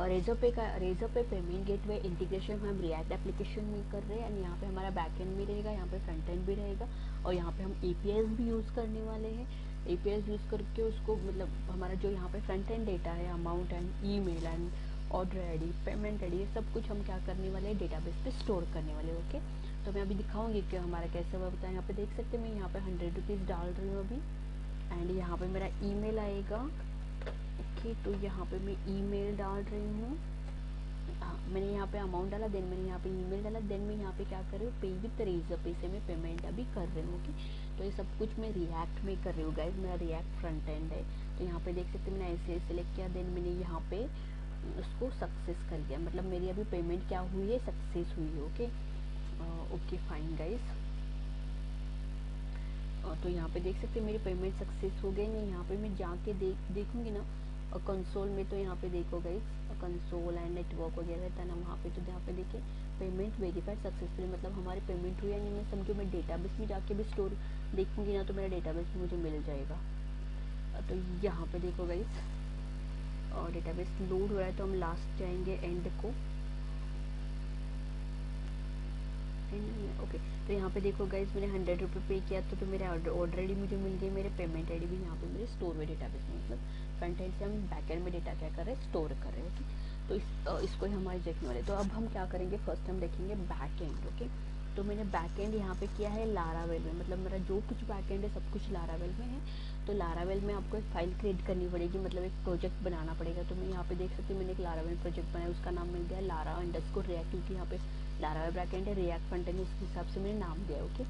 Razor पे payment gateway integration हम react application में कर रहे हैं एंड यहाँ पे हमारा बैक एंड भी रहेगा, यहाँ पे फ्रंट एंड भी रहेगा और यहाँ पे हम एपीआईज भी यूज़ करने वाले हैं। एपीआईज यूज़ करके उसको मतलब हमारा जो यहाँ पे फ्रंट एंड डेटा है, amount and email and order ID, payment ID, ये सब कुछ हम क्या करने वाले हैं, डेटाबेस पे स्टोर करने वाले। ओके, तो मैं अभी दिखाऊंगी कि हमारा कैसे हुआ बताएं। यहाँ पे देख सकते हैं मैं यहाँ पे 100 रुपीज़ डाल रही हूँ अभी एंड यहाँ पे मेरा ईमेल आएगा। ओके, तो यहाँ पे मैं ईमेल डाल रही हूँ। मैंने यहाँ पे अमाउंट डाला, देन मैंने यहाँ पे ईमेल डाला, देन मैं यहाँ पे क्या कर रही हूँ, पे विथ रेजर पे से मैं पेमेंट अभी कर रही हूँ। ओके, तो ये सब कुछ मैं रिएक्ट में कर रही हूँ गाइज, मेरा रिएक्ट फ्रंट एंड है। तो यहाँ पे देख सकते हैं मैंने ऐसे सेलेक्ट किया, देन मैंने यहाँ पे उसको सक्सेस कर दिया, मतलब मेरी अभी पेमेंट क्या हुई है, सक्सेस हुई है। Okay okay fine guys. तो यहाँ पे देख सकते हैं मेरी पेमेंट सक्सेस हो गई। नहीं, यहाँ पे मैं जाके देखूंगी ना कंसोल में, तो यहाँ पे देखो गाइस कंसोल एंड नेटवर्क वगैरह रहता है ना वहाँ पे, तो यहाँ पे देखिए पेमेंट वेरीफाइड सक्सेसफुली, मतलब हमारी पेमेंट हुई है। यानी मैं समझो मैं डेटाबेस में जाके भी स्टोर देखूंगी ना तो मेरा डेटाबेस मुझे मिल जाएगा। तो यहाँ पे देखो गाइस और डेटाबेस लोड हो रहा है, तो हम लास्ट जाएंगे एंड को। ओके, तो यहाँ पे देखो गाइज मैंने 100 रुपये पे किया तो मेरे ऑर्डर आईडी मुझे मिल गई, मेरे पेमेंट आईडी भी यहाँ पे मेरे स्टोर में डेटाबेस में, मतलब फ्रंट एंड से हम बैक एंड में डेटा क्या कर रहे हैं, स्टोर कर रहे हैं। ओके, तो इसको ही हमारे देखने वाले। तो अब हम क्या करेंगे, फर्स्ट हम देखेंगे बैक एंड। ओके, तो मैंने बैक एंड यहाँ पे किया है लारावेल में, मतलब मेरा जो कुछ बैक एंड है सब कुछ लारावेल में है। तो लारावेल में आपको एक फाइल क्रिएट करनी पड़ेगी, मतलब एक प्रोजेक्ट बनाना पड़ेगा। तो मैं यहाँ पे देख सकती हूँ मैंने एक लारावेल प्रोजेक्ट बनाया, उसका नाम मिल गया Lara_React, क्योंकि यहाँ पे लारावेल बैक एंड है, रिएक्ट फ्रंट एंड, उस हिसाब से मैंने नाम दिया। ओके,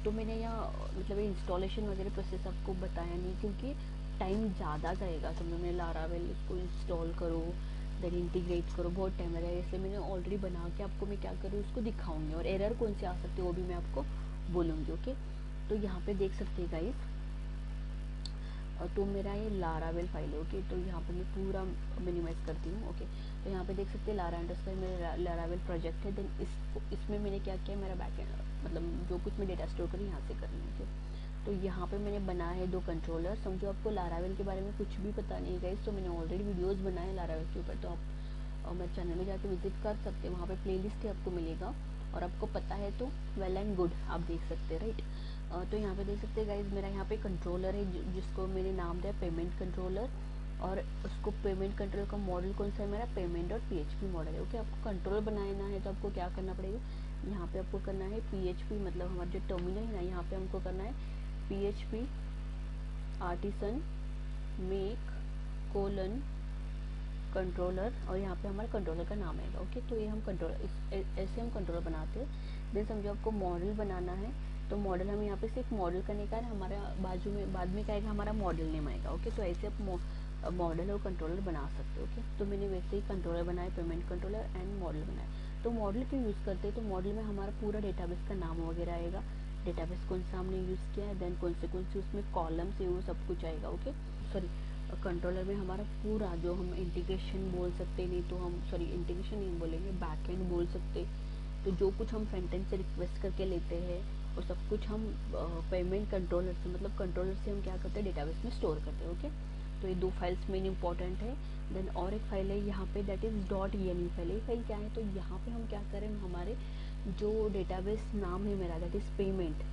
तो मैंने यहाँ मतलब इंस्टॉलेशन वगैरह प्रोसेस आपको बताया नहीं, क्योंकि टाइम ज़्यादा जाएगा। समझो मैं लारावेल इसको इंस्टॉल करो देन इंटीग्रेट करो, बहुत टाइम लगेगा, इसलिए मैंने ऑलरेडी बना के आपको मैं क्या करूँ उसको दिखाऊंगी, और एरर कौन से आ सकते हैं वो भी मैं आपको बोलूँगी। ओके, तो यहाँ पे देख सकते हैं गाइस, तो मेरा ये लारावेल फाइल है। ओके, तो यहाँ पे मैं पूरा मिनिमाइज करती हूँ। ओके, तो यहाँ पे देख सकते हैं Lara_ मेरा लारावेल प्रोजेक्ट है। देन इसमें मैंने क्या किया, मेरा बैकएंड मतलब जो कुछ मैं डेटा स्टोर करी यहाँ से कर रही हूँ। तो यहाँ पे मैंने बनाया है 2 कंट्रोलर। समझो आपको लारावेल के बारे में कुछ भी पता नहीं है गाइस, तो मैंने ऑलरेडी वीडियोस बनाए हैं लारावेल के ऊपर, तो आप मेरे चैनल में जाके विजिट कर सकते हैं, वहाँ पे प्लेलिस्ट ही आपको मिलेगा, और आपको पता है तो वेल एंड गुड, आप देख सकते हैं राइट। तो यहाँ पे देख सकते हैं गाइज मेरा यहाँ पे कंट्रोलर है जिसको मैंने नाम दिया पेमेंट कंट्रोलर, और उसको पेमेंट कंट्रोलर का मॉडल कौन सा है, मेरा पेमेंट और PHP मॉडल है। ओके, आपको कंट्रोलर बनाना है तो आपको क्या करना पड़ेगा, यहाँ पे आपको करना है PHP, मतलब हमारा जो टर्मिनल है ना, यहाँ पे हमको करना है PHP artisan make colon controller, और यहाँ पे हमारे कंट्रोलर का नाम आएगा। ओके, तो ये हम कंट्रोलर ऐसे हम कंट्रोलर बनाते हैं। देन समझो आपको मॉडल बनाना है, तो मॉडल हम यहाँ पे सिर्फ मॉडल करने का है, हमारा बाजू में बाद में क्या आएगा, हमारा मॉडल नेम आएगा। ओके, तो ऐसे आप मॉडल और कंट्रोलर बना सकते हो। ओके, तो मैंने वैसे ही कंट्रोलर बनाया, पेमेंट कंट्रोलर एंड मॉडल बनाया। तो मॉडल क्यों यूज़ करते हैं, तो मॉडल में हमारा पूरा डेटाबेस का नाम वगैरह आएगा, डेटाबेस कौन सा हमने यूज़ किया है, देन कौन से उसमें कॉलम्स है वो सब कुछ आएगा। ओके, सॉरी कंट्रोलर में हमारा पूरा जो हम इंटीग्रेशन बोल सकते, नहीं तो हम सॉरी इंटीग्रेशन नहीं बोलेंगे, बैक एंड बोल सकते, तो जो कुछ हम फ्रंट एंड से रिक्वेस्ट करके लेते हैं और सब कुछ हम पेमेंट कंट्रोलर से, मतलब कंट्रोलर से हम क्या करते हैं, डेटाबेस में स्टोर करते हैं। ओके, तो ये 2 फाइल्स मेन इंपॉर्टेंट है। देन और एक फाइल है यहाँ पे दैट इज़ .ini फाइल। ये फाइल क्या है, तो यहाँ पे हम क्या करें, हमारे जो डेटाबेस नाम है मेरा दैट इज़ पेमेंट,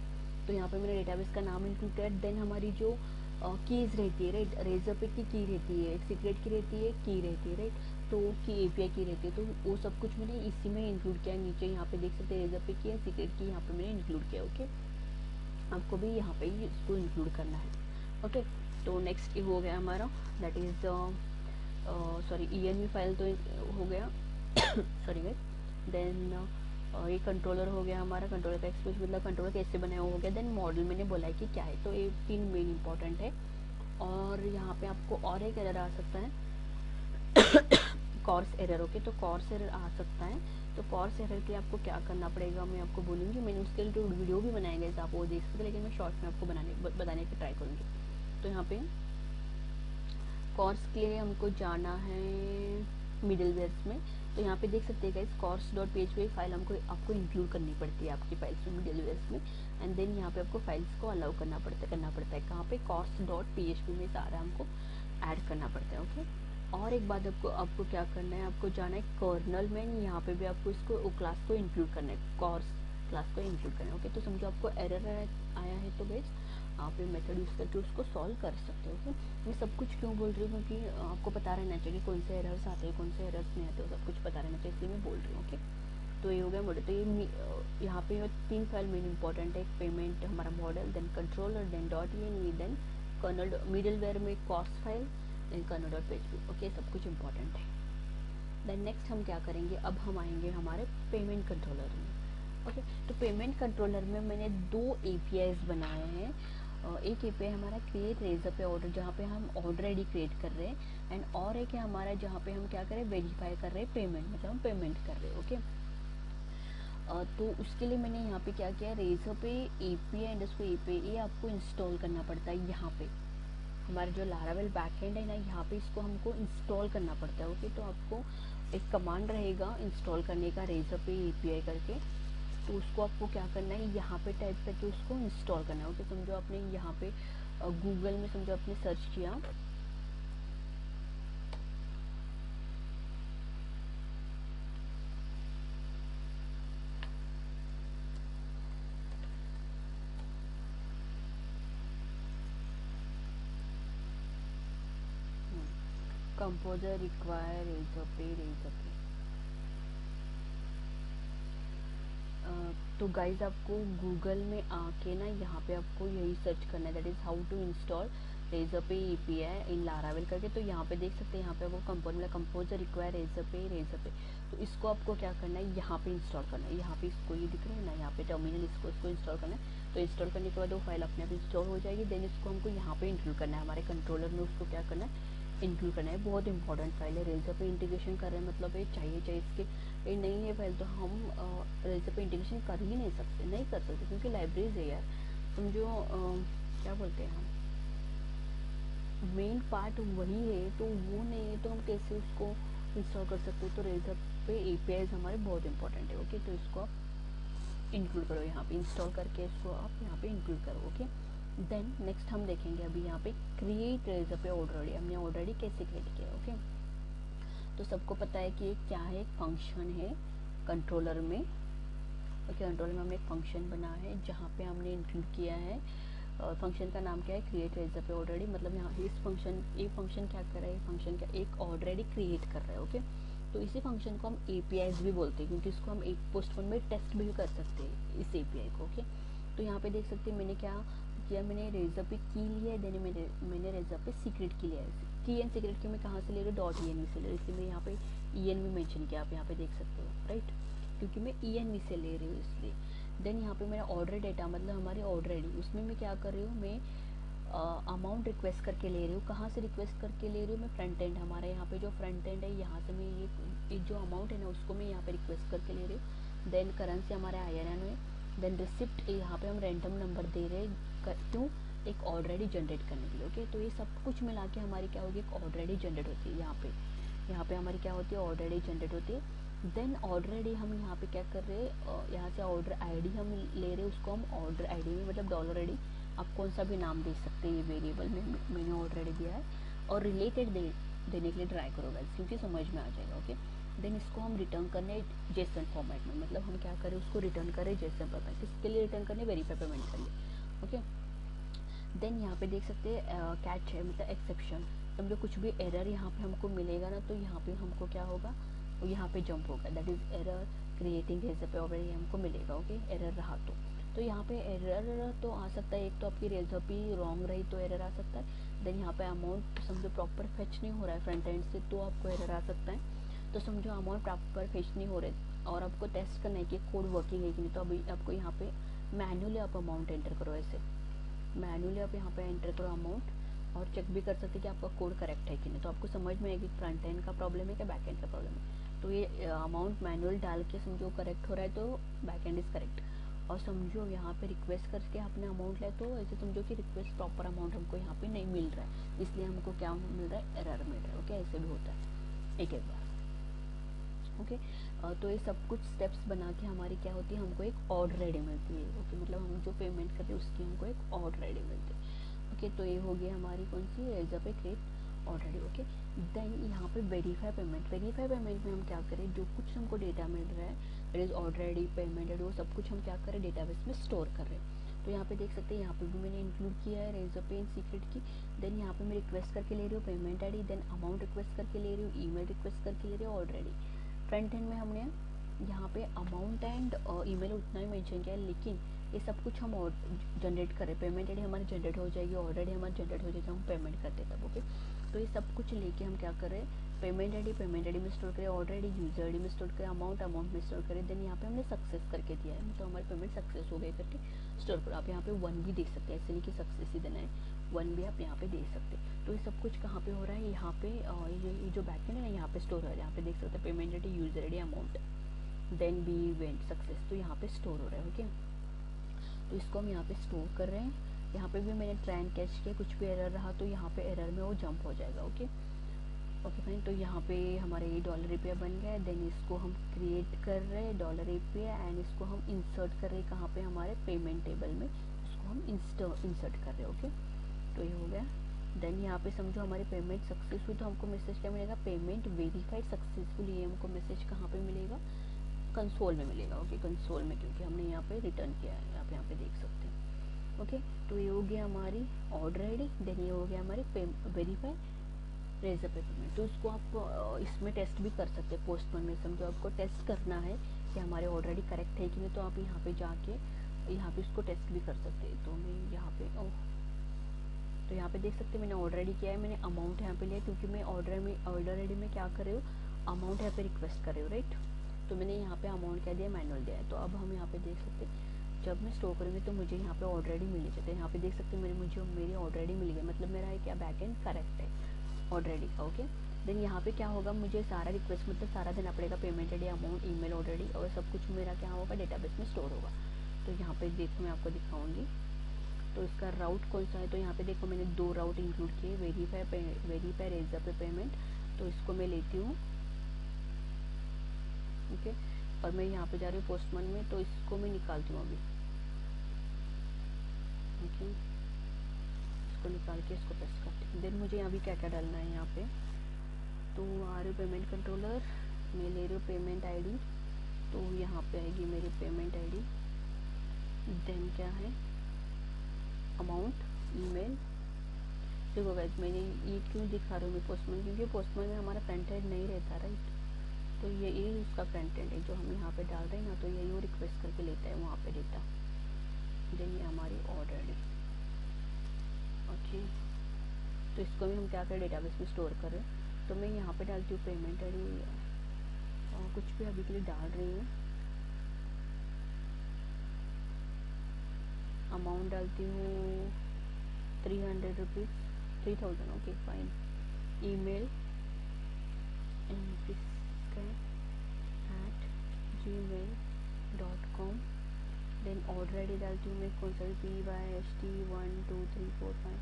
तो यहाँ पे मैंने डेटाबेस का नाम इंक्लूड किया। देन हमारी जो कीज़ रहती है राइट, रेजर पे की रहती है, एक सीक्रेट की रहती है, की रहती है राइट, तो की API की रहती है, तो वो सब कुछ मैंने इसी में इंक्लूड किया। नीचे यहाँ पे देख सकते हैं रेजर पे की है, सीक्रेट की यहाँ पे मैंने इंक्लूड किया। ओके, आपको भी यहाँ पे इसको इंक्लूड करना है। ओके, तो नेक्स्ट हो गया हमारा that is sorry env file तो हो गया सॉरी गाइस। देन ये कंट्रोलर हो गया हमारा, कंट्रोलर का एक्सप्रेस मतलब कंट्रोलर कैसे बनाया हो गया। देन मॉडल मैंने बोला है कि क्या है, तो ये 3 मेन इंपॉर्टेंट है। और यहाँ पे आपको और एक एरर आ सकता है कॉर्स एरर। ओके, तो कॉर्स एरर आ सकता है, तो कॉर्स एरर के लिए आपको क्या करना पड़ेगा मैं आपको बोलूँगी, मैंने उसके लिए जो वीडियो भी बनाया गया आप वो देख सकते, लेकिन मैं शॉर्ट में आपको बताने की ट्राई करूँगी। तो यहाँ पे कॉर्स के लिए हमको जाना है मिडलवेयर्स में, तो यहाँ पे देख सकते हैं गाइस course.php फाइल आपको इंक्लूड करनी पड़ती है आपकी फाइल्स में मिडलवेयर्स में, एंड देन यहाँ पे आपको फाइल्स को अलाउ करना पड़ता है कहाँ पे course.php में सारा हमको ऐड करना पड़ता है। ओके, और एक बात आपको आपको क्या करना है, आपको जाना है कर्नल में, यहाँ पे भी आपको इसको क्लास को इंक्लूड करना है, कॉर्स क्लास को इंक्लूड करना है। ओके, तो समझो आपको एरर आया है तो बेस आप ये मेथड यूज़ करके उसको सॉल्व कर सकते हो। ओके, मैं सब कुछ क्यों बोल रही हूँ, क्योंकि आपको पता रहना चाहिए कौन से एरर्स आते हैं, कौन से एरर्स नहीं आते, सब कुछ पता रहना चाहिए, इसलिए मैं बोल रही हूँ। ओके, तो ये हो गया मॉडल। तो ये यहाँ पे 3 फाइल मेन इंपॉर्टेंट है, एक पेमेंट हमारा model, then controller, then .env, then kernel middleware में कॉस्ट फाइल, देन कर्नल.php। ओके, सब कुछ इंपॉर्टेंट है। देन नेक्स्ट हम क्या करेंगे, अब हम आएंगे हमारे पेमेंट कंट्रोलर में। ओके, तो पेमेंट कंट्रोलर में मैंने 2 APIs बनाए हैं। एक API हमारा क्रिएट रेजर पे ऑर्डर, जहाँ पे हम ऑर्डर आईडी क्रिएट कर रहे हैं, एंड और एक है हमारा जहाँ पे हम क्या करें, वेरीफाई कर रहे हैं पेमेंट, मतलब हम पेमेंट कर रहे हैं। ओके, तो उसके लिए मैंने यहाँ पे क्या किया, रेजर पे API एंड उसको API ये आपको इंस्टॉल करना पड़ता है। यहाँ पे हमारे जो लारावेल बैकएंड है ना, यहाँ पे इसको हमको इंस्टॉल करना पड़ता है। ओके, तो आपको एक कमांड रहेगा इंस्टॉल करने का, रेजर पे API करके, तो उसको आपको क्या करना है, यहाँ पे टाइप करके उसको इंस्टॉल करना है। ओके, समझो आपने यहाँ पे गूगल में समझो आपने सर्च किया, कंपोजर रिक्वायर रेजर पे। तो गाइज आपको गूगल में आके ना यहाँ पे आपको यही सर्च करना है, that is how to install Razorpay API in Laravel करके। तो यहाँ पे देख सकते हैं, यहाँ पे वो कंपोजर रिक्वायर रेजर पे। तो इसको आपको क्या करना है, यहाँ पे इंस्टॉल करना है। यहाँ पे इसको ये दिख रहा है ना, यहाँ पे टर्मिनल, इसको इंस्टॉल करना है। तो इंस्टॉल करने के बाद वो फाइल अपने आप इंस्टॉल हो जाएगी। देन इसको हमको यहाँ पे इंक्लूड करना है, हमारे कंट्रोलर में उसको क्या करना है, इंक्लूड करना है। बहुत इंपॉर्टेंट फाइल है, रेजर पे इंटीग्रेशन कर रहे हैं मतलब ये चाहिए इसके, ये नहीं है फाइल तो हम रेजर पे इंटीग्रेशन कर ही नहीं सकते, क्योंकि लाइब्रेरीज है यार, समझो क्या बोलते हैं हम, मेन पार्ट वही है, तो वो नहीं है तो हम कैसे उसको इंस्टॉल कर सकते हो। तो रेजर पे APIs हमारे बहुत इंपॉर्टेंट है। ओके, तो इसको आप इंक्लूड करो, यहाँ पे इंस्टॉल करके इसको आप यहाँ पे इंक्लूड करो। ओके, देन नेक्स्ट हम देखेंगे अभी यहाँ पे क्रिएट रेजर पे ऑलरेडी, हमने ऑलरेडी कैसे क्रिएट किया। ओके, तो सबको पता है कि ये क्या है, एक फंक्शन है कंट्रोलर में। ओके, कंट्रोलर में हमने एक फंक्शन बना है जहाँ पे हमने इंक्लूड किया है, फंक्शन का नाम क्या है, क्रिएट रेजर पे ऑलरेडी। मतलब यहाँ इस फंक्शन क्या कर रहा है, फंक्शन क्या एक ऑलरेडी क्रिएट कर रहा है। ओके, तो इसी फंक्शन को हम APIs भी बोलते हैं, क्योंकि इसको हम एक पोस्ट में टेस्ट भी कर सकते हैं इस API को। ओके, तो यहाँ पे देख सकते हैं मैंने क्या किया, मैंने रेजर पे की लिया है, देन मैंने रेजर पे सीक्रेट की लिया है। की एंड सीक्रेट की मैं कहाँ से ले रही हूँ, .env से ले रही हूँ, इसलिए मैं यहाँ पे env मेंशन किया, आप यहाँ पे देख सकते हो, राइट, क्योंकि मैं env से ले रही हूँ इसलिए। देन यहाँ पे मेरा ऑर्डर डेटा, मतलब हमारी ऑर्डर आईडी, उसमें मैं क्या कर रही हूँ, मैं अमाउंट रिक्वेस्ट करके ले रही हूँ। कहाँ से रिक्वेस्ट करके ले रही हूँ, मैं फ्रंट एंड, हमारे यहाँ पे जो फ्रंट एंड है, यहाँ से मैं ये जो अमाउंट है ना उसको मैं यहाँ पे रिक्वेस्ट करके ले रही हूँ। देन करेंसी हमारे INR में, देन रिसिप्ट यहाँ पे हम रैंडम नंबर दे रहे हैं, क्यों, एक ऑर्डर आईडी जनरेट करने के लिए। ओके, तो ये सब कुछ मिला के हमारी क्या होगी, एक ऑर्डर आईडी जनरेट होती है। यहाँ पे हमारी क्या होती है, ऑर्डर आईडी जनरेट होती है। देन ऑर्डर आईडी हम यहाँ पे क्या कर रहे हैं, यहाँ से ऑर्डर आईडी हम ले रहे हैं, उसको हम ऑर्डर आईडी में, मतलब $ID, आप कौन सा भी नाम दे सकते हैं, ये वेरिएबल में मैंने ऑर्डर आईडी दिया है। और रिलेटेड देने के लिए ट्राई करो गाइस, क्योंकि समझ में आ जाएगा। ओके, देन इसको हम रिटर्न करने जेसन फॉर्मेट में, मतलब हम क्या करें, उसको रिटर्न करें जेसन फॉर्मेट, किसके लिए रिटर्न करने, वेरीफाई पेमेंट के लिए। ओके, देन यहाँ पे देख सकते हैं कैच है, मतलब एक्सेप्शन, समझो कुछ भी एरर यहाँ पे हमको मिलेगा ना, तो यहाँ पे हमको क्या होगा, वो यहाँ पे जंप होगा, that is error creating Razorpay already हमको मिलेगा। ओके, एरर रहा तो यहाँ पे एरर तो आ सकता है, एक तो आपकी रेजर पे रॉन्ग रही तो एरर आ सकता है। देन यहाँ पे अमाउंट समझो प्रॉपर फेच नहीं हो रहा है फ्रंट एंड से, तो आपको एरर आ सकता है। तो समझो अमाउंट प्रॉपर फेच नहीं हो रहे और आपको टेस्ट करना है कि कोड वर्किंग है कि नहीं, तो अभी आपको यहाँ पे मैन्युअली आप अमाउंट एंटर करो, ऐसे मैन्युअली आप यहाँ पे एंटर करो अमाउंट, और चेक भी कर सकते हैं कि आपका कोड करेक्ट है कि नहीं। तो आपको समझ में आएगी फ्रंट एंड का प्रॉब्लम है क्या बैक एंड का प्रॉब्लम है। तो ये अमाउंट मैनुअल डाल के समझो करेक्ट हो रहा है तो बैक एंड इज़ करेक्ट, और समझो यहाँ पे रिक्वेस्ट करके आपने अमाउंट लिया, तो ऐसे समझो कि रिक्वेस्ट प्रॉपर अमाउंट हमको यहाँ पे नहीं मिल रहा है, इसलिए हमको क्या मिल रहा है, एरर मिल रहा है। ओके, ऐसे भी होता है एक बार। ओके, तो ये सब कुछ स्टेप्स बना के हमारी क्या होती है, हमको एक ऑर्डर आईडी मिलती है। ओके, मतलब हम जो पेमेंट करते हैं उसकी हमको एक ऑर्डर आईडी मिलती है। ओके, तो ये हो गई हमारी कौन सी, Razorpay create order ID. Okay, then यहाँ पे वेरीफाई पेमेंट में हम क्या करें, जो कुछ हमको डेटा मिल रहा है दैट इज़ ऑलरेडी पेमेंटेड, वो सब कुछ हम क्या करें डेटाबेस में स्टोर कर रहे हैं। तो यहाँ पे देख सकते हैं, यहाँ पे भी मैंने इंक्लूड किया है रेजर पे इन सीक्रेट की। देन यहाँ पे मैं रिक्वेस्ट करके ले रही हूँ payment ID, then amount request करके ले रही हूँ, ईमेल रिक्वेस्ट करके ले रही हूँ ऑलरेडी। फ्रंट एंड में हमने यहाँ पे अमाउंट एंड ईमेल उतना ही मेंशन किया है, लेकिन ये सब कुछ हम जनरेट करें, पेमेंट आईडी हमारी जनरेट हो जाएगी, ऑलरेडी हमारी जनरेट हो जाएगी, हम पेमेंट करते तब। ओके, तो ये सब कुछ लेके हम क्या करें, पेमेंट आईडी में स्टोर करें, ऑलरेडी यूजर आईडी में स्टोर करें, अमाउंट में स्टोर करें। देन यहाँ पे हमने सक्सेस करके दिया है, मतलब हमारी पेमेंट सक्सेस हो गई करके स्टोर करो। आप यहाँ पे 1 भी दे सकते हैं, ऐसे नहीं कि सक्सेस ही देना है, 1 भी आप यहाँ पे दे सकते हैं। तो ये सब कुछ कहाँ पे हो रहा है, यहाँ पे ये जो बैकएंड है ना, यहाँ पे स्टोर हो रहा है। यहाँ पे देख सकते हैं payment ID, user ID, amount, then B event success, तो यहाँ पे स्टोर हो रहा है। ओके, तो इसको हम यहाँ पे स्टोर कर रहे हैं। यहाँ पे भी मैंने ट्राई एंड कैच किया, कुछ भी एरर रहा तो यहाँ पे एरर में वो जंप हो जाएगा। ओके फाइन, तो यहाँ पे हमारे ये $API बन गया है। देन इसको हम क्रिएट कर रहे हैं $API एंड इसको हम इंसर्ट कर रहे हैं कहाँ पे, हमारे पेमेंट टेबल में इसको हम इंसर्ट कर रहे हैं। ओके, तो ये हो गया। देन यहाँ पे समझो हमारी पेमेंट सक्सेस हुई, तो हमको मैसेज क्या मिलेगा, पेमेंट वेरीफाइड सक्सेसफुल। ये हमको मैसेज कहाँ पे मिलेगा, कंसोल में मिलेगा। ओके, कंसोल में, क्योंकि हमने यहाँ पे रिटर्न किया है, आप यहाँ पे देख सकते हैं। ओके, तो ये हो गया हमारी ऑर्डर आईडी, देन ये हो गया हमारी वेरीफाई रेजर पे पेमेंट। तो इसको आप इसमें टेस्ट भी कर सकते हैं, पोस्टमैन में समझो आपको टेस्ट करना है कि हमारे ऑर्डर आईडी करेक्ट है कि नहीं, तो आप यहाँ पे जाके यहाँ पे इसको टेस्ट भी कर सकते हैं। तो मैं यहाँ पे तो यहाँ पे देख सकते हैं मैंने ऑर्डर आईडी किया है, मैंने अमाउंट यहाँ पे लिया, क्योंकि मैं ऑर्डर आईडी में क्या कर रही हूँ, अमाउंट यहाँ पे रिक्वेस्ट कर रही हूँ, राइट। तो मैंने यहाँ पे अमाउंट क्या दिया, मैनुअल दिया है। तो अब हम यहाँ पे देख सकते हैं, जब मैं स्टोर करूँगी तो मुझे यहाँ पे ऑर्डर आईडी मिलनी चाहिए। यहाँ पे देख सकते हैं मेरी ऑर्डर आईडी मिल गई, मतलब मेरा क्या बैकएंड करेक्ट है ऑर्डर आईडी का। ओके, देन यहाँ पे क्या होगा, मुझे सारा रिक्वेस्ट मतलब सारा देना पड़ेगा, payment ID, amount, email, order ID, और सब कुछ मेरा क्या होगा डेटाबेस में स्टोर होगा। तो यहाँ पे देखो मैं आपको दिखाऊंगी, तो इसका राउट कौन सा है। तो यहाँ पे देखो मैंने 2 राउट इंक्लूड किए, वेरीफाई रेजर पे पेमेंट, तो इसको मैं लेती हूँ। ओके, और मैं यहाँ पे जा रही हूँ पोस्टमैन में, तो इसको मैं निकालती हूँ अभी। ओके, इसको निकाल के इसको प्रेस करती हूँ। देन मुझे यहाँ भी क्या क्या डालना है, यहाँ पे तो आ रही पेमेंट कंट्रोलर, मैं ले रही हूँ पेमेंट आईडी, तो यहाँ पे आएगी मेरी पेमेंट आईडी। देन क्या है, अमाउंट, ईमेल। देखो गाइस, मैंने ये क्यों दिखा रही हूँ मैं पोस्टमैन, क्योंकि पोस्टमैन में हमारा फ्रंट एंड नहीं रहता, राइट। तो ये उसका फ्रंट एंड है जो हम यहाँ पे डाल रहे हैं ना, तो यही वो रिक्वेस्ट करके लेता है वहाँ पे डेटा। देन ये हमारी ऑर्डर आईडी। ओके, तो इसको भी हम क्या करें, डेटाबेस में स्टोर करें। तो मैं यहाँ पे डालती हूँ पेमेंट आईडी, कुछ भी अभी के लिए डाल रही हूँ। अमाउंट डालती हूँ 300 rupees, 3000। Okay fine, email @gmail.com। Then order ID डालती हूँ मैं, कौन सा भी, PYST 1 2 3 4 5,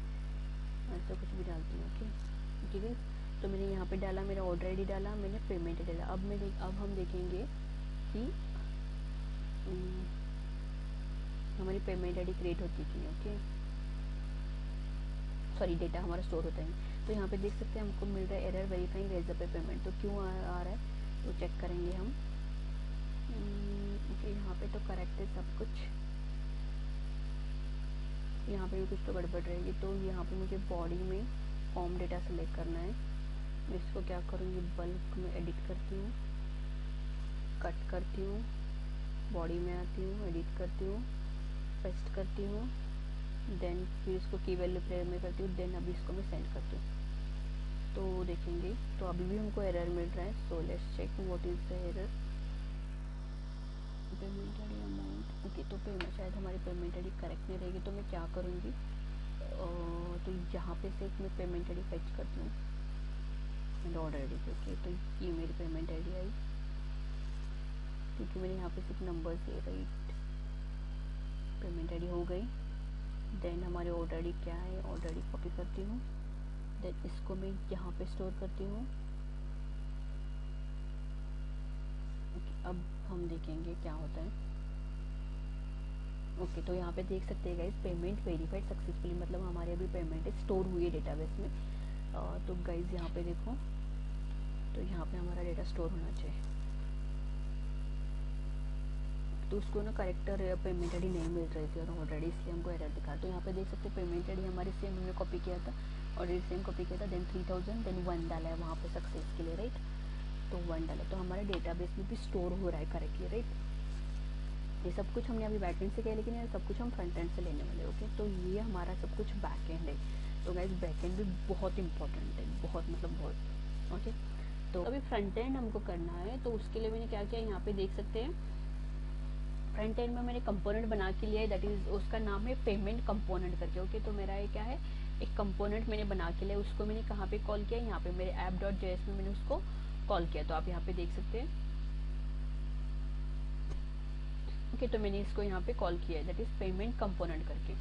ऐसा कुछ भी डालती हूँ। ओके, ठीक है। तो मैंने यहाँ पे डाला, मेरा ऑर्डर आईडी डाला, मैंने पेमेंट डाला। अब हम देखेंगे कि हमारी पेमेंट आईडी क्रिएट होती है कि नहीं। ओके, सॉरी, डेटा हमारा स्टोर होता है। तो यहाँ पे देख सकते हैं हमको मिल रहा है एरर वेरीफाइंग रेजर पे पेमेंट। तो क्यों आ रहा है, तो चेक करेंगे हम। ओके, यहाँ पे तो करेक्ट है सब कुछ, यहाँ पे भी कुछ तो गड़बड़ रहेगी। तो यहाँ पे मुझे बॉडी में फॉर्म डेटा सेलेक्ट करना है। मैं इसको क्या करूँगी, बल्क में एडिट करती हूँ, कट करती हूँ, बॉडी में आती हूँ, एडिट करती हूँ, पेस्ट करती हूँ, देन फिर इसको की वैल्यू प्लेयर में करती हूँ। देन अभी इसको मैं सेंड करती हूँ, तो देखेंगे। तो अभी भी हमको एरर मिल रहा है। So let's check what is the error. Payment ID, amount. Okay, तो पेमेंट शायद हमारी पेमेंट आईडी करेक्ट नहीं रहेगी, तो मैं क्या करूँगी, तो यहाँ पे से मैं पेमेंट आईडी फेच करती हूँ एंड ऑर्डर आईडी पे। ओके, तो ये मेरी पेमेंट आईडी आई, क्योंकि मैंने यहाँ पे सिर्फ नंबर दिए, राइट। पेमेंट आईडी हो गई। देन हमारी ऑर्डर आईडी क्या है, ऑर्डर आईडी कॉपी करती हूँ, देन इसको मैं यहाँ पे स्टोर करती हूँ। अब हम देखेंगे क्या होता है। ओके, तो यहाँ पे देख सकते हैं गाइस, पेमेंट वेरीफाइड सक्सेसफुली, मतलब हमारी अभी पेमेंट स्टोर हुई है डेटाबेस में। तो गाइज यहाँ पे देखो, तो यहाँ पे हमारा डेटा स्टोर होना चाहिए, तो उसको ना करेक्टर पेमेंट आईडी नहीं मिल रही थी और ऑलरेडी, इसलिए हमको एरर दिखा। तो यहाँ पे देख सकते पेमेंट आईडी हमारी सेम हमने कॉपी किया था, ऑलरेडी सेम कॉपी किया था, देन 3000, देन 1 डाला है वहाँ पे सक्सेस के लिए, राइट। तो 1 डाला, तो हमारे डेटाबेस में भी स्टोर हो रहा है करेक्टली, राइट। ये सब कुछ हमने अभी बैक एंड से किया, लेकिन ये सब कुछ हम फ्रंट एंड से लेने वाले, ओके। तो ये हमारा सब कुछ बैक एंड है। तो गाइस बैक एंड भी बहुत इंपॉर्टेंट है, बहुत मतलब बहुत, ओके। तो अभी फ्रंट एंड हमको करना है, तो उसके लिए मैंने क्या किया, यहाँ पे देख सकते हैं फ्रंट एंड में मैंने कंपोनेंट बना के लिया है, दैट इज उसका नाम है पेमेंट कंपोनेंट करके, ओके। तो मेरा ये क्या है, एक कंपोनेंट मैंने बना के लिया, उसको मैंने कहाँ पे कॉल किया, यहाँ पे मेरे app.js में मैंने उसको कॉल किया। तो आप यहाँ पे देख सकते हैं, ओके। तो मैंने इसको यहाँ पे कॉल किया है, दैट इज पेमेंट कंपोनेंट करके।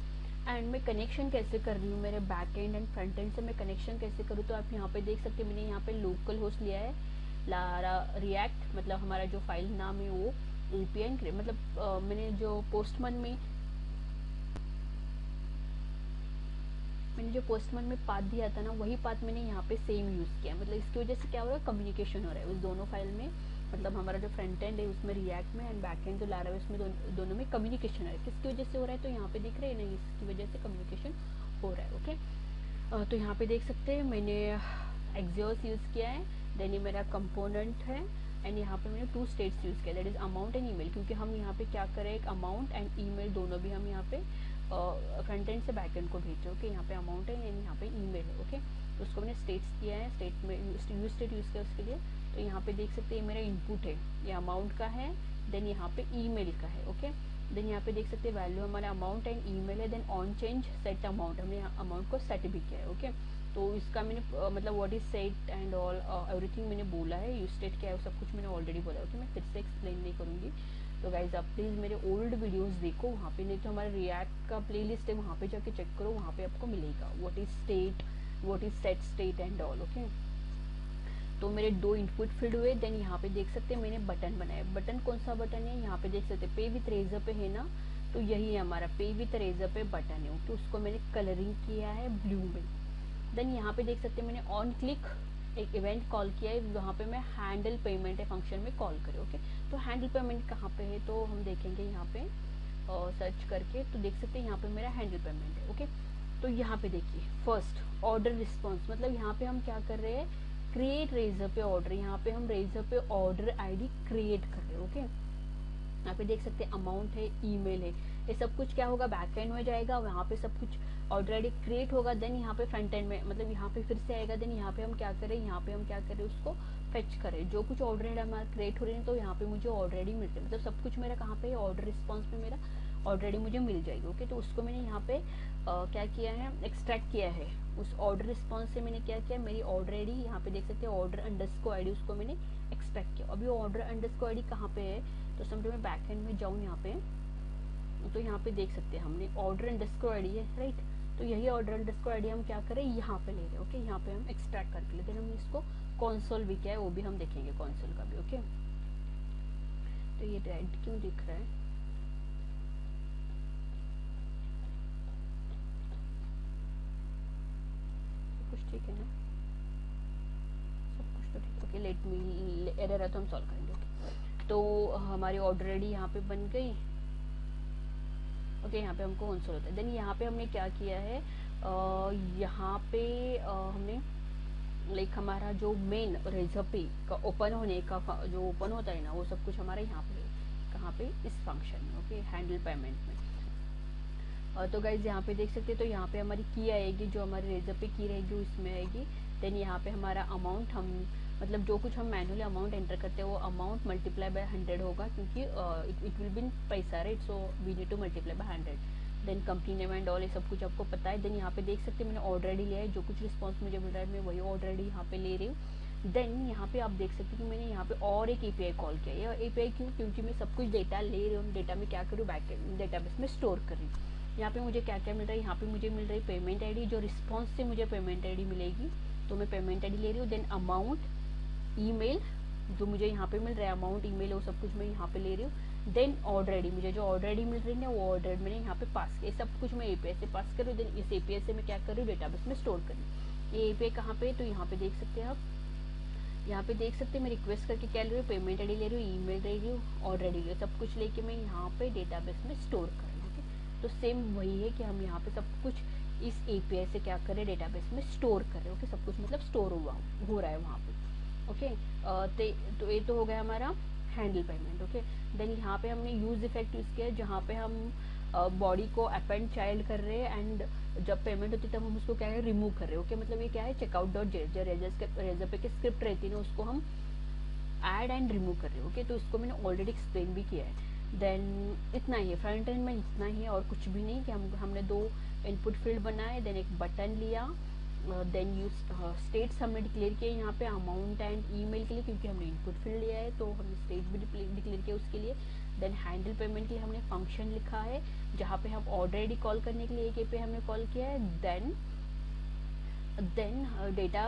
एंड मैं कनेक्शन कैसे कर रही हूँ, मेरे back and and front end से मैं कनेक्शन कैसे करूँ, तो आप यहाँ पे देख सकते हैं, मैंने यहाँ पे लोकल होस्ट लिया है लारा रिएक्ट, मतलब हमारा जो फाइल नाम है वो एपीआई, मतलब मैंने जो पोस्टमैन में पाथ दिया था ना, वही पाथ मैंने यहाँ पे सेम यूज़ किया। मतलब इसकी वजह से क्या हो रहा है, कम्युनिकेशन हो रहा है उस दोनों फाइल में, मतलब हमारा जो फ्रंट एंड है उसमें रिएक्ट में, एंड बैक एंड जो लारा है उसमें दोनों में कम्युनिकेशन हो रहा है। किसकी वजह से हो रहा है, तो यहाँ पे दिख रहे हैं ना, इसकी वजह से कम्युनिकेशन हो रहा है, ओके। तो यहाँ पे देख सकते हैं मैंने एक्सियोस यूज़ किया है, देन ये मेरा कंपोनेंट है, एंड यहाँ पे मैंने 2 स्टेट्स यूज़ किया, that is amount and email, क्योंकि हम यहाँ पे क्या करें, एक अमाउंट एंड ईमेल दोनों भी हम यहाँ पे फ्रंट एंड से बैक एंड को भेज रहे हैं, ओके। यहाँ पे अमाउंट है एंड यहाँ पे ईमेल है, ओके। तो उसको मैंने स्टेट्स किया है, स्टेट में यूज स्टेट यूज़ किया उसके लिए। तो यहाँ पे देख सकते हैं मेरा इनपुट है, ये अमाउंट का है, देन यहाँ पे ईमेल का है, ओके। देन यहाँ पे देख सकते हैं वैल्यू हमारा अमाउंट एंड ईमेल है, then on change set amount, हमने अमाउंट को सेट भी किया है, ओके। तो इसका मैंने मतलब what is set and all everything मैंने बोला है, यूज स्टेट क्या है वो सब कुछ मैंने ऑलरेडी बोला है, ओके। मैं फिर से एक्सप्लेन नहीं करूँगी। तो गाइज आप प्लीज़ मेरे ओल्ड वीडियोस देखो, वहाँ पे नहीं तो हमारे रिएक्ट का प्लेलिस्ट है, वहाँ पे जाके चेक करो, वहाँ पे आपको मिलेगा what is state, what is set state and all, okay. तो मेरे 2 इनपुट फील्ड हुए, देन यहाँ पे देख सकते हैं मैंने बटन बनाया। बटन कौन सा बटन है, यहाँ पे देख सकते हैं पे विथ रेजर पे है ना, तो यही है हमारा पे विथ रेजर पे बटन है, तो उसको मैंने कलरिंग किया है ब्लू में। देन यहाँ पे देख सकते हैं मैंने ऑन क्लिक एक इवेंट कॉल किया है, वहाँ पे मैं हैंडल पेमेंट है फंक्शन में कॉल करें, ओके। तो हैंडल पेमेंट कहाँ पे है, तो हम देखेंगे यहाँ पे सर्च करके, तो देख सकते हैं यहाँ पे मेरा हैंडल पेमेंट है, ओके। तो यहाँ पे देखिए फर्स्ट ऑर्डर रिस्पॉन्स, मतलब यहाँ पे हम क्या कर रहे हैं, क्रिएट रेजर पे ऑर्डर, यहाँ पे हम रेजर पे ऑर्डर आईडी क्रिएट कर रहे हैं, ओके। यहाँ पे देख सकते हैं अमाउंट है, ईमेल है, ये सब कुछ क्या होगा, बैक एंड में जाएगा, वहाँ पे सब कुछ ऑर्डर आईडी क्रिएट होगा, देन यहाँ पे फ्रंट एंड में, मतलब यहाँ पे फिर से आएगा, देन यहाँ पे हम क्या करें, यहाँ पे हम क्या करें, उसको फेच करें, जो कुछ ऑर्डर आईडी हमारा क्रिएट हो रही है, तो यहाँ पे मुझे ऑर्डर आईडी मिल रही है, मतलब सब कुछ मेरा कहाँ पे ऑर्डर रिस्पॉन्स में मेरा ऑर्डर आईडी मुझे मिल जाएगी, ओके। तो उसको मैंने यहाँ पे क्या किया है, एक्सट्रैक्ट किया है उस ऑर्डर रिस्पॉन्स से। मैंने क्या किया, मेरी ऑर्डर आईडी यहाँ पे देख सकते हैं, ऑर्डर अंडरस्कोर आईडी, उसको मैंने एक्सट्रैक्ट किया। अभी ऑर्डर अंडरस्कोर आईडी कहाँ पे है, तो समझो मैं बैक एंड में जाऊँ यहाँ पे, तो यहाँ पे देख सकते हैं हमने ऑर्डर अंडरस्कोर आईडी है, राइट। तो यही ऑर्डर अंडरस्कोर आईडी हम क्या करें, यहाँ पे ले रहे हैं, ओके। यहाँ पे हम एक्सट्रैक्ट करके लेते हैं, हम इसको कंसोल भी क्या है वो भी हम देखेंगे, कंसोल का भी, ओके। तो ये रेड क्यों दिख रहा है, कुछ ठीक है ना, सब कुछ तो ठीक, ओके। लेट मी, एरर है तो हम सॉल्व करेंगे, ओके। तो हमारी ऑर्डर आईडी यहाँ पे बन गई, ओके। यहाँ पे हमको कंसोल होता है। देन यहाँ पे हमने क्या किया है, यहाँ पे हमने लाइक हमारा जो मेन रेजर पे का ओपन होने का जो ओपन होता है ना, वो सब कुछ हमारा यहाँ पे कहाँ पे, इस फंक्शन में, ओके, हैंडल पेमेंट में। तो गाइज यहाँ पे देख सकते हैं, तो यहाँ पे हमारी की आएगी, जो हमारे रेजर पे की रहेगी उसमें आएगी। देन यहाँ पे हमारा अमाउंट, हम मतलब जो कुछ हम मैनुअली अमाउंट एंटर करते हैं वो अमाउंट मल्टीप्लाई बाय 100 होगा, क्योंकि इट विल बी पैसा, right. So we need to multiply by 100। Then company name and all, ये सब कुछ आपको पता है। देन यहाँ पे देख सकते हैं मैंने ऑर्डर आईडी लिया है, जो कुछ रिस्पॉन्स मुझे मिल रहा है मैं वही ऑर्डर आईडी यहाँ पे ले रही हूँ। देन यहाँ पे आप देख सकते हैं कि मैंने यहाँ पे और एक एपीआई कॉल किया है। ये एपीआई क्यों, क्योंकि मैं सब कुछ डेटा ले रही हूँ, डेटा में क्या करूँ, बैक डेटाबेस में स्टोर कर रही हूँ। यहाँ पे मुझे क्या क्या मिल रहा है, यहाँ पे मुझे मिल रही है पेमेंट आईडी, जो रिस्पॉन्स से मुझे पेमेंट आईडी मिलेगी, तो मैं पेमेंट आईडी ले रही हूँ। देन अमाउंट, ईमेल, जो मुझे यहाँ पे मिल रहा है अमाउंट, ईमेल, वो सब कुछ मैं यहाँ पे ले रही हूँ। देन ऑर्डर आईडी, मुझे जो ऑर्डर आईडी मिल रही है ना वो ऑर्डर मैंने यहाँ पे पास किया, सब कुछ मैं एपीआई से पास कर रही हूँ। देन इस एपीआई से मैं क्या कर रही हूँ, डेटाबेस में स्टोर कर रही हूँ। ये API कहाँ पे, तो यहाँ पे देख सकते हैं आप, यहाँ पे देख सकते हैं मैं रिक्वेस्ट करके क्या ले रही हूँ, पेमेंट आईडी ले रही हूँ, ईमेल ले रही हूँ, ऑर्डर ले रही हूँ, सब कुछ लेके मैं यहाँ पे डेटाबेस में स्टोर कर रही हूँ। तो सेम वही है कि हम यहाँ पे सब कुछ इस API से क्या करें, डेटाबेस में स्टोर कर रहे हैं। ओके, सब कुछ मतलब स्टोर हो रहा है वहाँ पे। ओके, तो ये तो हो गया हमारा हैंडल पेमेंट। ओके, देन यहाँ पे हमने यूज इफेक्ट यूज किया जहाँ पे हम बॉडी को अपेंड चाइल्ड कर रहे हैं, एंड जब पेमेंट होती है तब हम उसको क्या है, रिमूव कर रहे हैं। ओके, मतलब ये क्या है, चेकआउट डॉट रेजर पे की स्क्रिप्ट रहती है ना, उसको हम ऐड एंड रिमूव कर रहे हैं। ओके, तो इसको मैंने ऑलरेडी एक्सप्लेन भी किया है। देन इतना ही है फ्रंट एंड में, इतना ही है और कुछ भी नहीं कि हमने दो इनपुट फील्ड बनाए, देन एक बटन लिया, देन यूज स्टेट्स हमने डिक्लेयर किया यहाँ पे अमाउंट एंड ईमेल के लिए, क्योंकि हमने इनपुट फील्ड लिया है तो हमने स्टेट भी डिक्लेयर किया उसके लिए। देन हैंडल पेमेंट के लिए हमने फंक्शन लिखा है जहाँ पे हम ऑलरेडी कॉल करने के लिए एक API हमने कॉल किया है। देन डेटा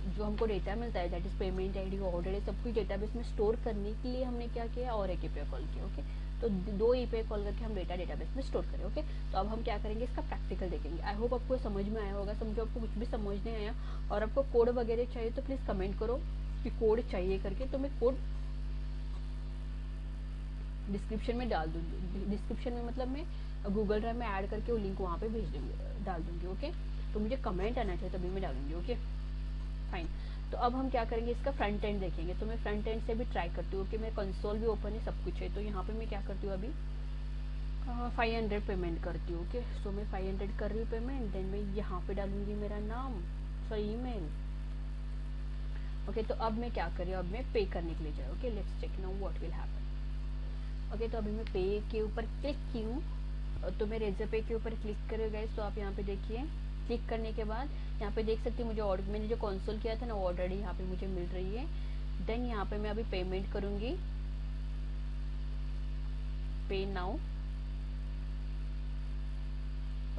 जो हमको डेटा मिलता है that is payment ID, order, सब कुछ डेटाबेस में स्टोर करने के लिए हमने क्या किया, और एक API कॉल किया। ओके, तो दो API कॉल करके हम डेटाबेस में स्टोर करें। ओके, तो अब हम क्या करेंगे, इसका प्रैक्टिकल देखेंगे। आई होप आपको समझ में आया होगा। समझो आपको कुछ भी समझ नहीं आया और आपको कोड वगैरह चाहिए तो प्लीज़ कमेंट करो कि कोड चाहिए करके, तो मैं कोड डिस्क्रिप्शन में डाल दूँगी। डिस्क्रिप्शन में मतलब मैं गूगल ड्राइव में ऐड करके वो लिंक वहाँ पे डाल दूँगी। ओके, तो मुझे कमेंट आना चाहिए तभी मैं डालूंगी। ओके फाइन, तो अब हम क्या करेंगे, इसका फ्रंट एंड देखेंगे। तो मैं फ्रंट एंड से भी ट्राई करती हूँ कि मेरा कंसोल भी ओपन है, सब कुछ है। तो यहाँ पे मैं क्या करती हूँ अभी 500 पेमेंट करती हूँ। ओके, सो मैं 500 कर रही हूँ पेमेंट, देन मैं यहाँ पे डालूंगी मेरा नाम, ईमेल। ओके, तो अब मैं क्या कर रही हूँ, अब मैं पे करने के लिए जा रही हूँ। Okay, let's check now what will happen. Okay, तो अभी मैं पे के ऊपर क्लिक की हूँ, तो मैं रेजर पे के ऊपर क्लिक करें गाइस, तो आप यहाँ पे देखिए, क्लिक करने के बाद यहाँ पे देख सकते हैं मुझे ऑर्डर, मैंने जो कंसोल किया था ना ऑलरेडी यहाँ पे मुझे मिल रही है। देन यहाँ पे मैं अभी पेमेंट करूँगी, पे नाउ।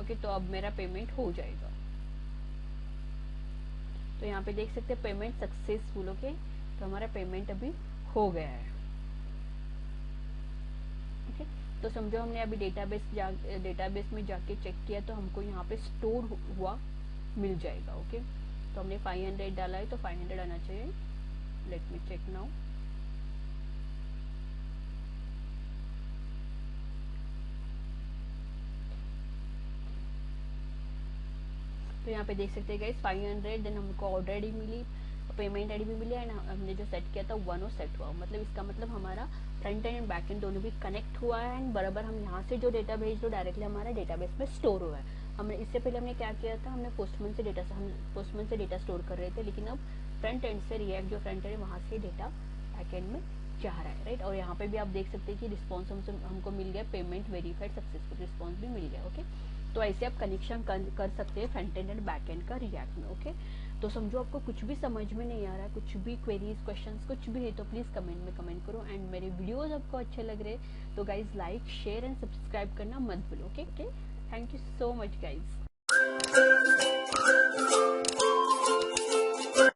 ओके, तो अब मेरा पेमेंट हो जाएगा। तो यहाँ पे देख सकते हैं पेमेंट सक्सेसफुल। ओके, तो हमारा पेमेंट अभी हो गया है। ओके, तो समझो हमने अभी डेटाबेस में जाके चेक किया तो हमको यहाँ पे स्टोर हुआ मिल जाएगा। ओके, तो हमने 500 डाला है तो 500 आना चाहिए। Let me check now. तो यहाँ पे देख सकते हैं गाइस 500, देन हमको ऑलरेडी मिली, पेमेंट आईडी भी मिली, एंड हमने जो सेट किया था वो सेट हुआ। मतलब इसका मतलब हमारा फ्रंट एंड बैक एंड दोनों भी कनेक्ट हुआ है, एंड बराबर हम यहाँ से जो डेटा भेज दो डायरेक्टली हमारा डेटाबेस में स्टोर हुआ है। हमने इससे पहले हमने क्या किया था, हमने पोस्टमैन से डेटा स्टोर कर रहे थे, लेकिन अब फ्रंट एंड से रिएक्ट जो फ्रंट एंड है वहाँ से डेटा बैक एंड में जा रहा है, राइट। और यहाँ पे भी आप देख सकते हैं कि रिस्पॉन्स हमको मिल गया, पेमेंट वेरीफाइड सक्सेसफुल रिस्पॉन्स भी मिल गया। ओके, तो ऐसे आप कनेक्शन कर सकते हैं फ्रंट एंड बैक एंड का रिएक्ट में। ओके, तो समझो आपको कुछ भी समझ में नहीं आ रहा है, कुछ भी क्वेरीज क्वेश्चंस कुछ भी है तो प्लीज़ कमेंट में कमेंट करो। एंड मेरे वीडियोस आपको अच्छे लग रहे तो guys like share and subscribe करना मत भूलो। Okay, thank you so much guys.